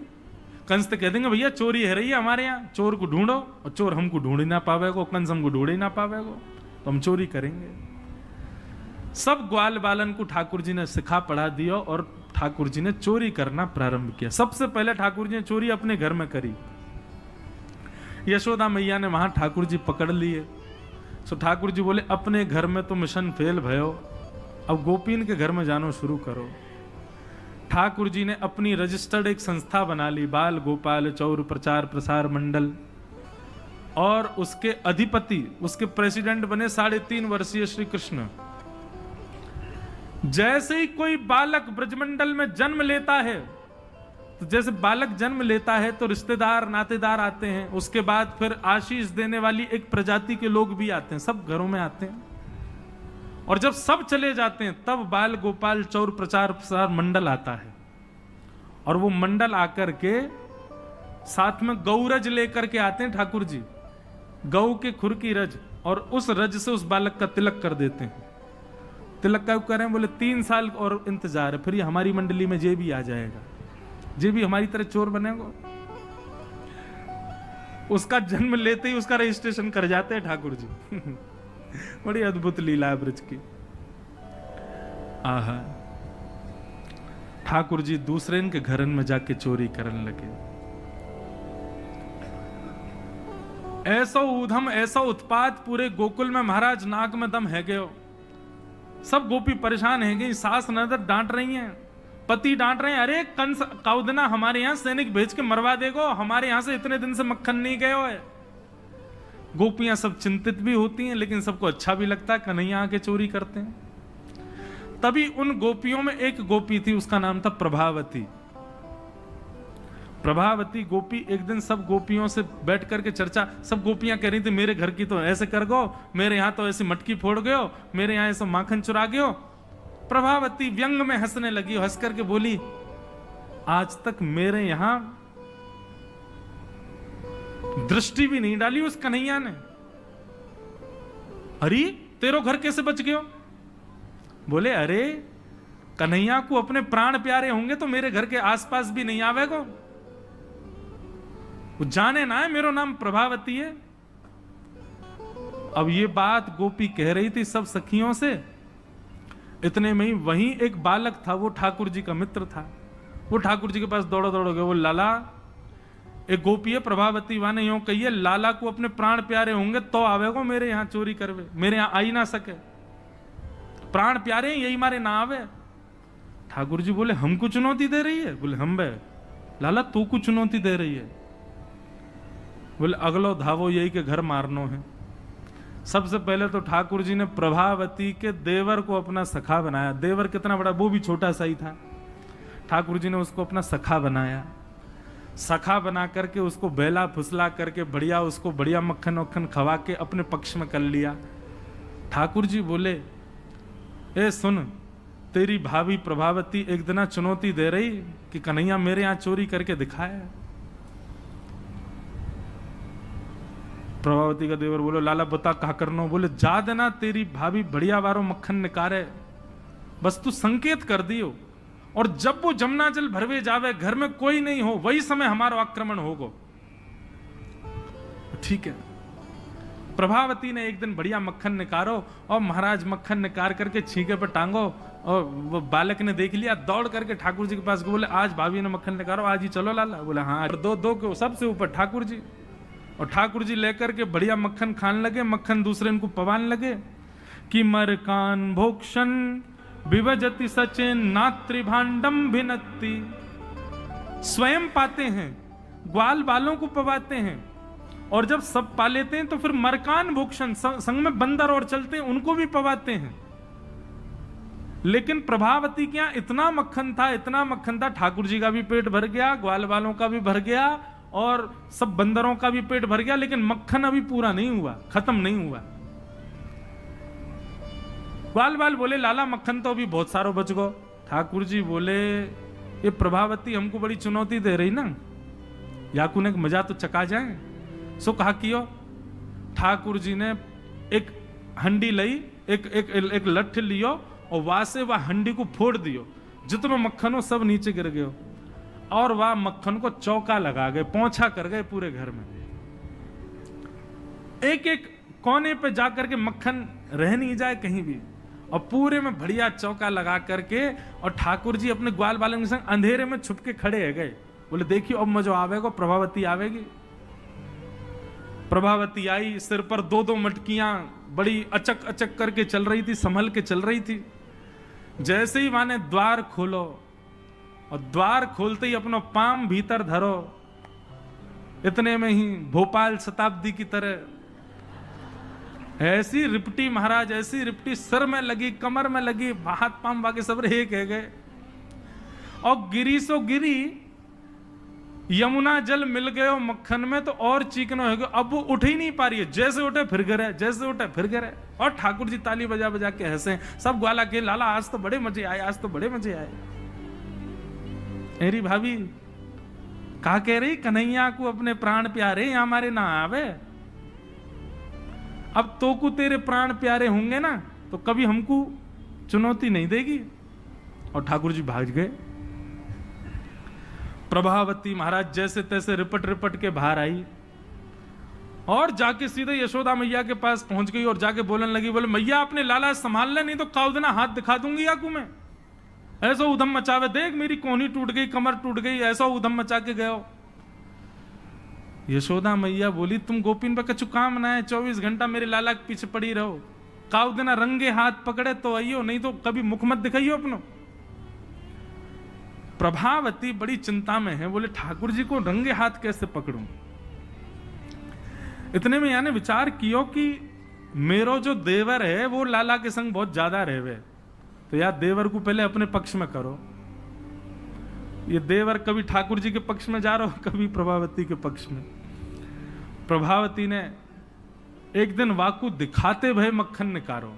कंस तो कह देंगे, भैया चोरी है रही है हमारे यहाँ, चोर को ढूंढो, और चोर हमको ढूंढ ही ना पावेगो, कंस हमको ढूंढ ही ना पावेगो, तो हम चोरी करेंगे। सब ग्वाल बालन को ठाकुर जी ने सिखा पढ़ा दिया, और ठाकुर जी ने चोरी करना प्रारंभ किया। सबसे पहले ठाकुर जी ने चोरी अपने घर में करी। यशोदा मैया ने वहां ठाकुर जी पकड़ लिए। सो ठाकुर जी बोले, अपने घर में तो मिशन फेल भयो, अब गोपीन के घर में जानो शुरू करो। ठाकुर जी ने अपनी रजिस्टर्ड एक संस्था बना ली, बाल गोपाल चौर प्रचार प्रसार मंडल, और उसके अधिपति, उसके प्रेसिडेंट बने 3.5 वर्षीय श्री कृष्ण। जैसे ही कोई बालक ब्रजमंडल में जन्म लेता है, तो जैसे बालक जन्म लेता है तो रिश्तेदार नातेदार आते हैं, उसके बाद फिर आशीष देने वाली एक प्रजाति के लोग भी आते हैं, सब घरों में आते हैं। और जब सब चले जाते हैं तब बाल गोपाल चौर प्रचार प्रसार मंडल आता है, और वो मंडल आकर के साथ में गौरज लेकर के आते हैं ठाकुर जी, गौ के खुर की रज, और उस रज से उस बालक का तिलक कर देते हैं। तिलक का करें? बोले 3 साल और इंतजार है, फिर ये हमारी मंडली में जे भी आ जाएगा, जे भी हमारी तरह चोर बनेगा। उसका जन्म लेते ही उसका रजिस्ट्रेशन कर जाते हैं ठाकुर जी। बड़ी अद्भुत लीला है ब्रज की। आहा, ठाकुर जी दूसरे के घरन में जाके चोरी करने लगे। ऐसा ऊधम, ऐसा उत्पात पूरे गोकुल में, महाराज नाक में दम है गयो। सब गोपी परेशान है गई, सास ननद डांट रही हैं, पति डांट रहे हैं, अरे कंस काउदना हमारे यहां सैनिक भेज के मरवा देगो, हमारे यहां से इतने दिन से मक्खन नहीं गयो है। गोपियां सब चिंतित भी होती हैं, लेकिन सबको अच्छा भी लगता है, कन्हैया आके चोरी करते हैं। तभी उन गोपियों में एक गोपी थी, उसका नाम था प्रभावती। प्रभावती गोपी एक दिन सब गोपियों से बैठ करके चर्चा, सब गोपियां कह रही थी, मेरे घर की तो ऐसे कर गो, मेरे यहां तो ऐसी मटकी फोड़ गयो, मेरे यहां ऐसा माखन चुरा गयो। प्रभावती व्यंग में हंसने लगी, हंस करके बोली, आज तक मेरे यहां दृष्टि भी नहीं डाली उस कन्हैया ने। अरे तेरो घर कैसे बच गयो? बोले, अरे कन्हैया को अपने प्राण प्यारे होंगे तो मेरे घर के आसपास भी नहीं आवेगो। वो जाने ना है मेरो नाम प्रभावती है। अब ये बात गोपी कह रही थी सब सखियों से। इतने में ही वहीं एक बालक था, वो ठाकुर जी का मित्र था। वो ठाकुर जी के पास दौड़ो दौड़ो गए, वो लाला एक गोपी है प्रभावती वाने यूं कहिए, लाला को अपने प्राण प्यारे होंगे तो आवेगो मेरे यहाँ चोरी करवे, मेरे यहाँ आ ही ना सके, प्राण प्यारे यही मारे ना आवे। ठाकुर जी बोले हमको चुनौती दे रही है? बोले हम बे लाला तू को चुनौती दे रही है? बोले अगलो धावो यही के घर मारनो है। सबसे पहले तो ठाकुर जी ने प्रभावती के देवर को अपना सखा बनाया। देवर कितना बड़ा, वो भी छोटा सा ही था। ठाकुर जी ने उसको अपना सखा बनाया। सखा बना करके उसको बेला फुसला करके बढ़िया उसको बढ़िया मक्खन वक्खन खवा के अपने पक्ष में कर लिया। ठाकुर जी बोले ए सुन, तेरी भाभी प्रभावती एक दिन चुनौती दे रही कि कन्हैया मेरे यहां चोरी करके दिखाए। प्रभावती का देवर बोलो लाला बता कहा करनो? बोले जा देना तेरी भाभी बढ़िया वारो मक्खन निकारे, बस तू संकेत कर दियो, और जब वो जमुना जल भरवे जावे घर में कोई नहीं हो वही समय हमारा आक्रमण होगो। ठीक है। प्रभावती ने एक दिन बढ़िया मक्खन निकारो और महाराज मक्खन निकाल करके छींके पर टांगो, और वो बालक ने देख लिया, दौड़ करके ठाकुर जी के पास बोले आज भाभी ने मक्खन निकालो, आज ही चलो लाला। बोले हाँ। दो दो के सबसे ऊपर ठाकुर जी, और ठाकुर जी लेकर के बढ़िया मक्खन खाने लगे। मक्खन दूसरे इनको पवान लगे कि मरकान भोक्षण विभजति सचेन नात्रिभांडम भिनत्ति। स्वयं पाते हैं, ग्वाल बालों को पवाते हैं, और जब सब पा लेते हैं तो फिर मरकान भोक्षण संग में बंदर और चलते हैं उनको भी पवाते हैं। लेकिन प्रभावती के यहां इतना मक्खन था, इतना मक्खन था, ठाकुर जी का भी पेट भर गया, ग्वाल बालों का भी भर गया, और सब बंदरों का भी पेट भर गया, लेकिन मक्खन अभी पूरा नहीं हुआ, खत्म नहीं हुआ। ग्वाल बाल बोले लाला मक्खन तो अभी बहुत सारो बच गो। ठाकुर जी बोले ये प्रभावती हमको बड़ी चुनौती दे रही ना, याकू ने मजा तो चका जाए। सो कहा कियो। ठाकुर जी ने एक हंडी लई, एक लठ लियो, और वहां से वह हंडी को फोड़ दियो, जितना मक्खन हो सब नीचे गिर गयो, और वह मक्खन को चौका लगा गए, पोंछा कर गए पूरे घर में। एक एक कोने पे जाकर के मक्खन रह नहीं जाए कहीं भी, और पूरे में बढ़िया चौका लगा करके, और ठाकुर जी अपने ग्वाल बालों के संग अंधेरे में छुप के खड़े है गए। बोले देखियो अब मजो आवेगा, प्रभावती आवेगी। प्रभावती आई, सिर पर दो दो मटकियां बड़ी अचक अचक करके चल रही थी, संभल के चल रही थी। जैसे ही माने द्वार खोलो, और द्वार खोलते ही अपना पाम भीतर धरो, इतने में ही भोपाल शताब्दी की तरह ऐसी रिपटी महाराज, ऐसी रिपटी सर में लगी, कमर में लगी, हाथ पाम बाकी सब रहे कह गए। और गिरी सो गिरी, यमुना जल मिल गए मक्खन में तो और चीकनो हो गया। अब वो उठ ही नहीं पा रही है, जैसे उठे फिर गिरे, जैसे उठे फिर गिरे। और ठाकुर जी ताली बजा बजा के हंसे, सब ग्वाला के लाला आज तो बड़े मजे आए, आज तो बड़े मजे आए। मेरी भाभी कहा कह रही कन्हैया को अपने प्राण प्यारे हमारे ना आवे। अब तो को तेरे प्राण प्यारे होंगे ना तो कभी हमको चुनौती नहीं देगी। और ठाकुर जी भाग गए। प्रभावती महाराज जैसे तैसे रिपट रिपट के बाहर आई, और जाके सीधे यशोदा मैया के पास पहुंच गई, और जाके बोलने लगी, बोले मैया अपने लाला संभाल ले, नहीं तो काउदना हाथ दिखा दूंगी याकू में। ऐसा उधम मचावे, देख मेरी कोहनी टूट गई, कमर टूट गई, ऐसा उधम मचा के गयो। यशोदा मैया बोली तुम गोपिन पर कछु काम ना है, 24 घंटा मेरे लाला के पीछे पड़ी रहो, काउ देना रंगे हाथ पकड़े तो आइयो, नहीं तो कभी मुख मत दिखाइयो अपनो। प्रभावती बड़ी चिंता में है, बोले ठाकुर जी को रंगे हाथ कैसे पकड़ूं। इतने में यानी विचार कियो कि मेरो जो देवर है वो लाला के संग बहुत ज्यादा रहवे, तो यार देवर को पहले अपने पक्ष में करो। ये देवर कभी ठाकुर जी के पक्ष में जा रहा हो, कभी प्रभावती के पक्ष में। प्रभावती ने एक दिन वाकू दिखाते भय मक्खन निकारो,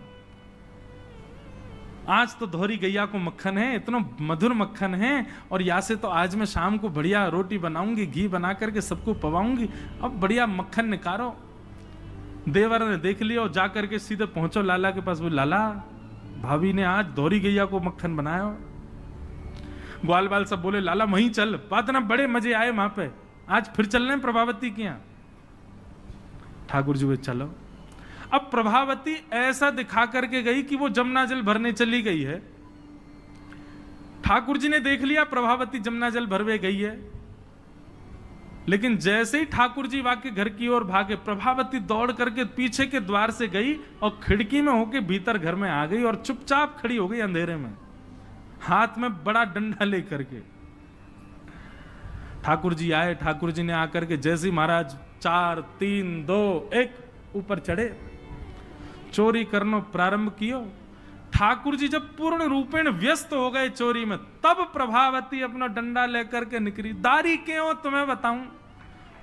आज तो धोरी गैया को मक्खन है, इतना मधुर मक्खन है, और यहाँ से तो आज मैं शाम को बढ़िया रोटी बनाऊंगी, घी बना करके सबको पवाऊंगी, अब बढ़िया मक्खन निकारो। देवर ने देख लिया और जाकर के सीधे पहुंचो लाला के पास, बोले लाला भाभी ने आज धोरी गैया को मक्खन बनाया। ग्वाल बाल सब बोले लाला वहीं चल, बात ना बड़े मजे आए वहां पे, आज फिर चल रहे हैं प्रभावती के यहां। ठाकुर जी बोले चलो। अब प्रभावती ऐसा दिखा करके गई कि वो जमुना जल भरने चली गई है। ठाकुर जी ने देख लिया प्रभावती जमुना जल भरवे गई है, लेकिन जैसे ही ठाकुर जी वाके घर की ओर भागे, प्रभावती दौड़ करके पीछे के द्वार से गई और खिड़की में होके भीतर घर में आ गई और चुपचाप खड़ी हो गई अंधेरे में, हाथ में बड़ा डंडा लेकर के। ठाकुर जी आए। ठाकुर जी ने आकर के जैसे ही महाराज 4 3 2 1 ऊपर चढ़े, चोरी करनो प्रारंभ कियो। ठाकुर जी जब पूर्ण रूपेण व्यस्त हो गए चोरी में, तब प्रभावती अपना डंडा लेकर के निकली। दारी क्यों तुम्हें बताऊं।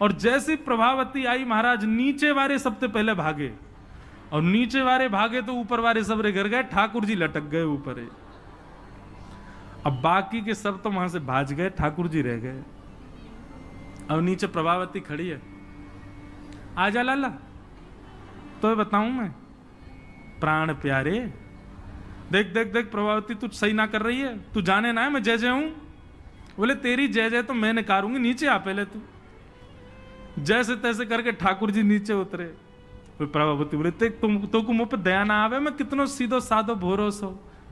और जैसी प्रभावती आई, महाराज नीचे वाले सबसे पहले भागे, और नीचे वाले भागे तो ऊपर वाले सबरे गिर गए, ठाकुर जी लटक गए ऊपर। अब बाकी के सब तो वहां से भाज गए, ठाकुर जी रह गए। अब नीचे प्रभावती खड़ी है। आजा लाला, तो बताऊं मैं। प्राण प्यारे, देख देख देख प्रभावती तू सही ना कर रही है, तू जाने ना है मैं जय जय हूं। बोले तेरी जय जय तो मैं निकारूंगी, नीचे आ पहले तू। जैसे तैसे करके ठाकुर जी नीचे उतरे। प्रभावती बोले तुम तो को मुंह पे दया ना आवे, मैं कितनो सीधो साधो भोरो सो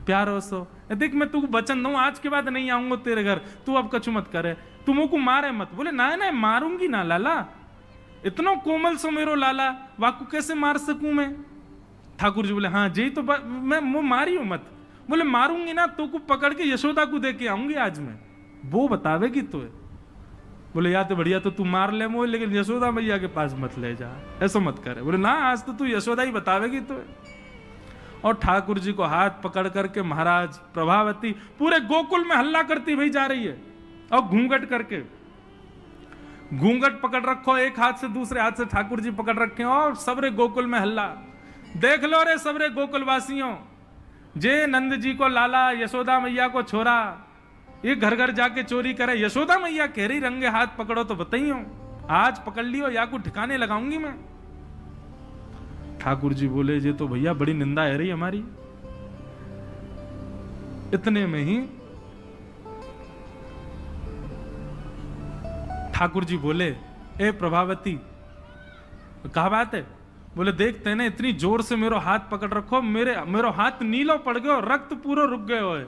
प्यारो सो। देख मैं तू वचन दूं, आज के बाद नहीं आऊंगा तेरे घर, तू अब कछु मत करे, तू मुंह को मारे मत। बोले ना ना मारूंगी ना लाला, इतना कोमल सो मेरो लाला, वाकू कैसे मार सकूं मैं। ठाकुर जी बोले हाँ जी तो मैं मारी हूं मत। बोले मारूंगी ना तो को पकड़ के यशोदा को दे के आऊंगी आज मैं, वो बतावेगी तो। बोले या तो बढ़िया, तो तू मार ले मोह, लेकिन यशोदा मैया के पास मत ले जा, ऐसा मत करे। बोले ना आज तो तू यशोदा ही बतावेगी तो। और ठाकुर जी को हाथ पकड़ करके महाराज प्रभावती पूरे गोकुल में हल्ला करती भाई जा रही है, और घूंघट करके, घूंघट पकड़ रखो एक हाथ से, दूसरे हाथ से ठाकुर जी पकड़ रखे, और सबरे गोकुल में हल्ला। देख लो रे सबरे गोकुल वासियों, जे नंद जी को लाला, यशोदा मैया को छोरा, ये घर घर जाके चोरी करे। यशोदा मैया कह रही रंगे हाथ पकड़ो तो बताइयो, आज पकड़ लियो या को ठिकाने लगाऊंगी मैं। ठाकुर जी बोले ये तो भैया बड़ी निंदा है रही हमारी। इतने में ही ठाकुर जी बोले ए प्रभावती, कहा बात है। बोले देखते ना इतनी जोर से मेरो हाथ पकड़ रखो, मेरो हाथ नीलो पड़ गयो, रक्त पूरा रुक गयो है,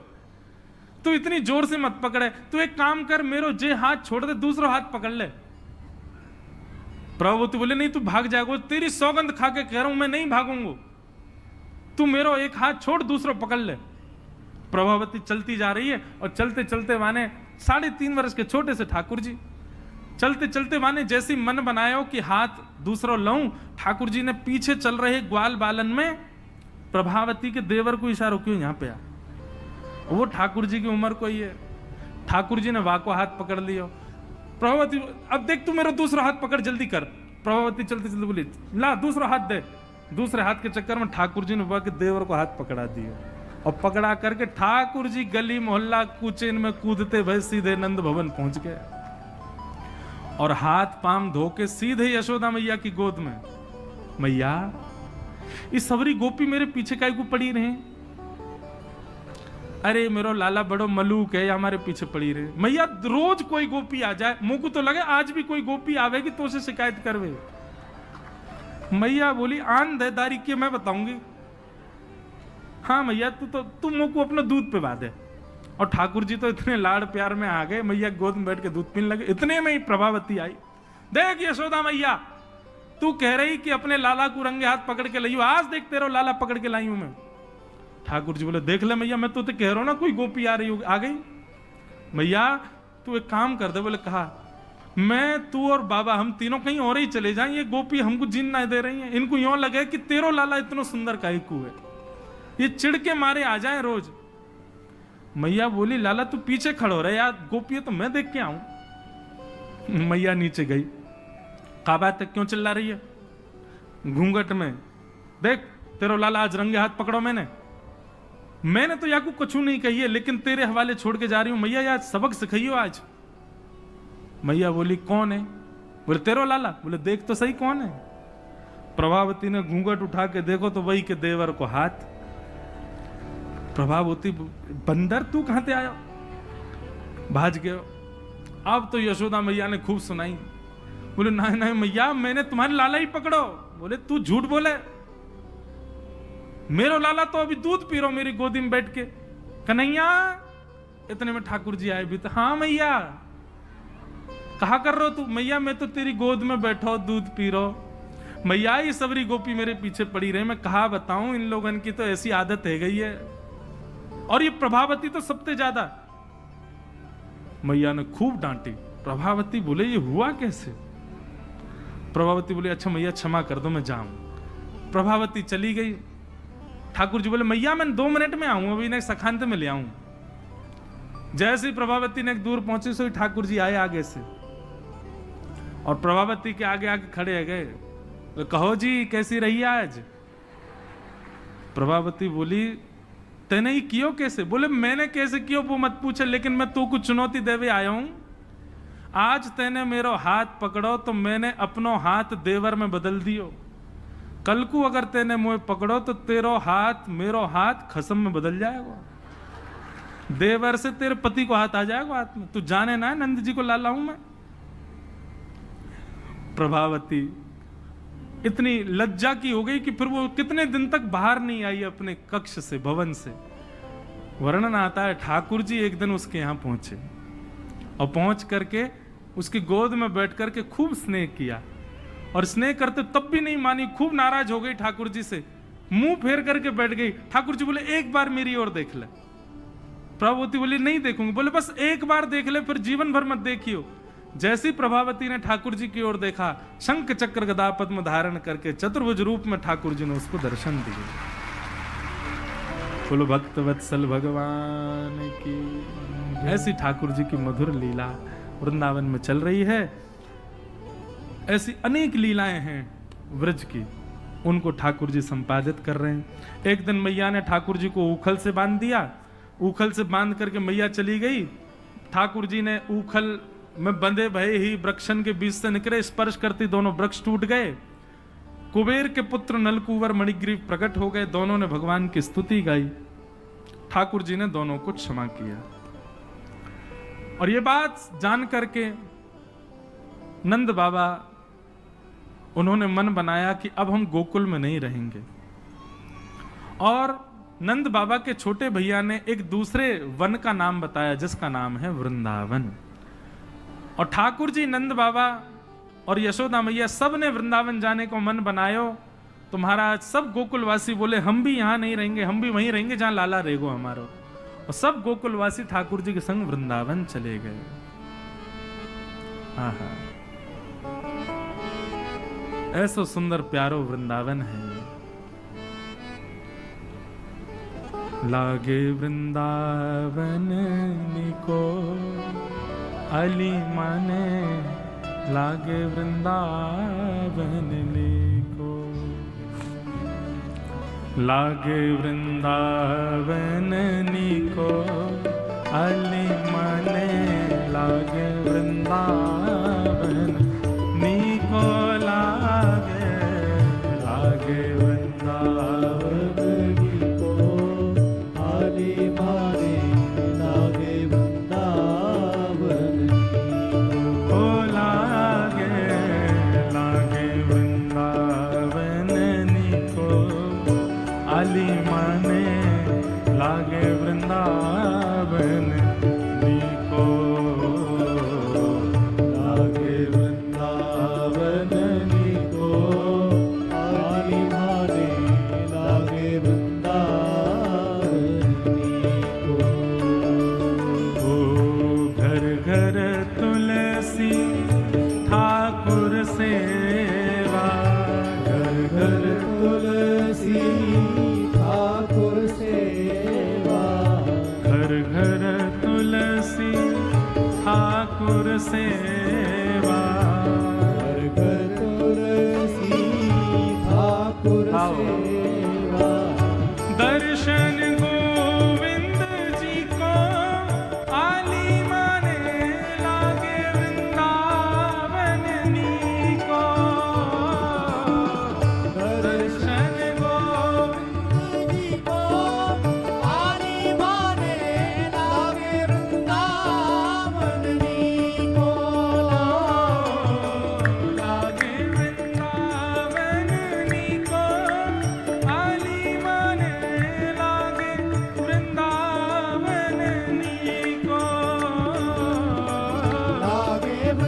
तू इतनी जोर से मत पकड़े। तू एक काम कर, मेरो जे हाथ छोड़ दे, दूसरा हाथ पकड़ ले। प्रभुवती बोले नहीं तू भाग जाएगा, तेरी सौगंध खा के कह रहा हूं मैं नहीं भागूंगा, तू मेरो एक हाथ छोड़ दूसरा पकड़ ले। प्रभावती चलती जा रही है, और चलते चलते माने 3.5 वर्ष के छोटे से ठाकुर जी चलते चलते माने जैसी मन बनायो कि हाथ दूसरा लाऊं, ठाकुर जी ने पीछे चल रहे ग्वाल बालन में प्रभावती के देवर को इशारा क्यों यहां पे आ। वो ठाकुर जी की उम्र को ही है। ठाकुर जी ने वाको हाथ पकड़ लिया। प्रभावती अब देख तू मेरा दूसरा हाथ पकड़, जल्दी कर। प्रभावती चलते चलते बोली ला दूसरा हाथ दे। दूसरे हाथ के चक्कर में ठाकुर जी ने वह के देवर को हाथ पकड़ा दिया, और पकड़ा करके ठाकुर जी गली मोहल्ला कूचे में कूदते भय सीधे नंद भवन पहुंच गए, और हाथ पाम धो के सीधे यशोदा मैया की गोद में। मैया इस सबरी गोपी मेरे पीछे काहे को पड़ी रहे। अरे मेरो लाला बड़ो मलूक है, हमारे पीछे पड़ी रहे। मैया रोज कोई गोपी आ जाए, मुंह को तो लगे आज भी कोई गोपी आवेगी तो उसे शिकायत करवे। मैया बोली आंधेदारी के मैं बताऊंगी। हाँ मैया तू मुंह को अपना दूध पिला दे। और ठाकुर जी तो इतने लाड़ प्यार में आ गए, मैया गोद में बैठ के दूध पीने लगे। इतने में ही प्रभावती आई। देख यशोदा मैया, तू कह रही कि अपने लाला को रंगे हाथ पकड़ के लाई, आज देख तेरा लाला पकड़ के लाई हूं मैं। ठाकुर जी बोले देख ले मैया, मैं तो कह रहा हूं ना कोई गोपी आ रही होगी, आ गई। मैया तू एक काम कर दे। बोले कहा मैं तू और बाबा हम तीनों कहीं और ही चले जाएं, ये गोपी हमको जीन ना दे रही है। इनको यूं लगे कि तेरो लाला इतना सुंदर काहे को है, ये चिढ़ के मारे आ जाए रोज। मैया बोली लाला तू पीछे खड़ो रहे यार, गोपी तो मैं देख के आऊं। मैया नीचे गई। कहा बात है क्यों चिल्ला रही है घूंघट में। देख तेरो लाला आज रंगे हाथ पकड़ो। मैंने तो याकू कुछ नहीं कही है, लेकिन तेरे हवाले छोड़ के जा रही हूं। मैया यार सबक सिखाइयो आज। मैया बोली कौन है। बोले तेरो लाला। बोले देख तो सही कौन है। प्रभावती ने घूंघट उठा के देखो तो वही के देवर को हाथ। प्रभावती बंदर तू कहां से आया, भाज गयो। अब तो यशोदा मैया ने खूब सुनाई बोले नहीं नहीं मैया, मैंने तुम्हारे लाला ही पकड़ो। बोले तू झूठ बोले, मेरो लाला तो अभी दूध पी रहा मेरी गोदी में बैठ के। कन्हैया, इतने में ठाकुर जी आए भी तो, हाँ मैया कहा कर रहे हो तू? मैया मैं तो तेरी गोद में बैठो दूध पी रहो। मैया ये सबरी गोपी मेरे पीछे पड़ी रहे, मैं कहा बताऊं, इन लोगन की तो ऐसी आदत है गई है, और ये प्रभावती तो सबसे ज्यादा। मैया ने खूब डांटी। प्रभावती बोले ये हुआ कैसे? प्रभावती बोले अच्छा मैया क्षमा कर दो, मैं जाऊं। प्रभावती चली गई। ठाकुर जी बोले मैया मैं 2 मिनट में आऊं, अभी ने सखांत में ले आऊं। जैसे ही प्रभावती ने दूर पहुंची सो ठाकुर जी आए आगे से, और प्रभावती के आगे आगे खड़े है गए। तो कहो जी कैसी रही आज? प्रभावती बोली तेने ही कियो कैसे? बोले मैंने कैसे कियो वो मत पूछे, लेकिन मैं तू को चुनौती देवे आया हूं। आज तेने मेरो हाथ पकड़ो तो मैंने अपनो हाथ देवर में बदल दियो। कल को अगर तेने मुझे पकड़ो तो तेरो हाथ मेरो हाथ खसम में बदल जाएगा। देवर से तेरे पति को हाथ आ जाएगा हाथ में। तू जाने ना नंद जी को लाला हूं मैं। प्रभावती इतनी लज्जा की हो गई कि फिर वो कितने दिन तक बाहर नहीं आई अपने कक्ष से, भवन से। वर्णन आता है ठाकुर जी एक दिन उसके यहां पहुंचे और पहुंच करके उसकी गोद में बैठ करके खूब स्नेह किया, और स्नेह करते तब भी नहीं मानी, खूब नाराज हो गई ठाकुर जी से, मुंह फेर करके बैठ गई। ठाकुर जी बोले एक बार मेरी ओर देख ले। प्रभावती बोली नहीं देखूंगी। बोले बस एक बार देख ले, फिर जीवन भर मत देखियो। जैसी प्रभावती ने ठाकुर जी की ओर देखा, शंख चक्र गदा पद्म धारण करके चतुर्भुज रूप में ठाकुर जी ने उसको दर्शन दिए। बोलो भक्त वत्सल भगवान की। ऐसी ठाकुर जी की मधुर लीला वृंदावन में चल रही है। ऐसी अनेक लीलाएं हैं व्रज की, उनको ठाकुर जी संपादित कर रहे हैं। एक दिन मैया ने ठाकुर जी को ऊखल से बांध दिया। ऊखल से बांध करके मैया चली गई। ठाकुर जी ने ऊखल में बंधे भये ही वृक्षन के बीच से निकले, स्पर्श करती दोनों वृक्ष टूट गए। कुबेर के पुत्र नलकुवर मणिग्रीव प्रकट हो गए। दोनों ने भगवान की स्तुति गाई। ठाकुर जी ने दोनों को क्षमा किया। और ये बात जान करके नंद बाबा उन्होंने मन बनाया कि अब हम गोकुल में नहीं रहेंगे। और नंद बाबा के छोटे भैया ने एक दूसरे वन का नाम बताया जिसका नाम है वृंदावन। और ठाकुर जी, नंद बाबा और यशोदा मैया सब ने वृंदावन जाने को मन बनायो। तो महाराज सब गोकुलवासी बोले हम भी यहाँ नहीं रहेंगे, हम भी वहीं रहेंगे जहां लाला रहेगो हमारो। और सब गोकुलवासी ठाकुर जी के संग वृंदावन चले गए। आहा, ऐसा सुंदर प्यारो वृंदावन है। लागे वृंदावन निको अली माने, लागे वृंदावन निको, लागे वृंदावन निको अली माने, लागे वृंदावन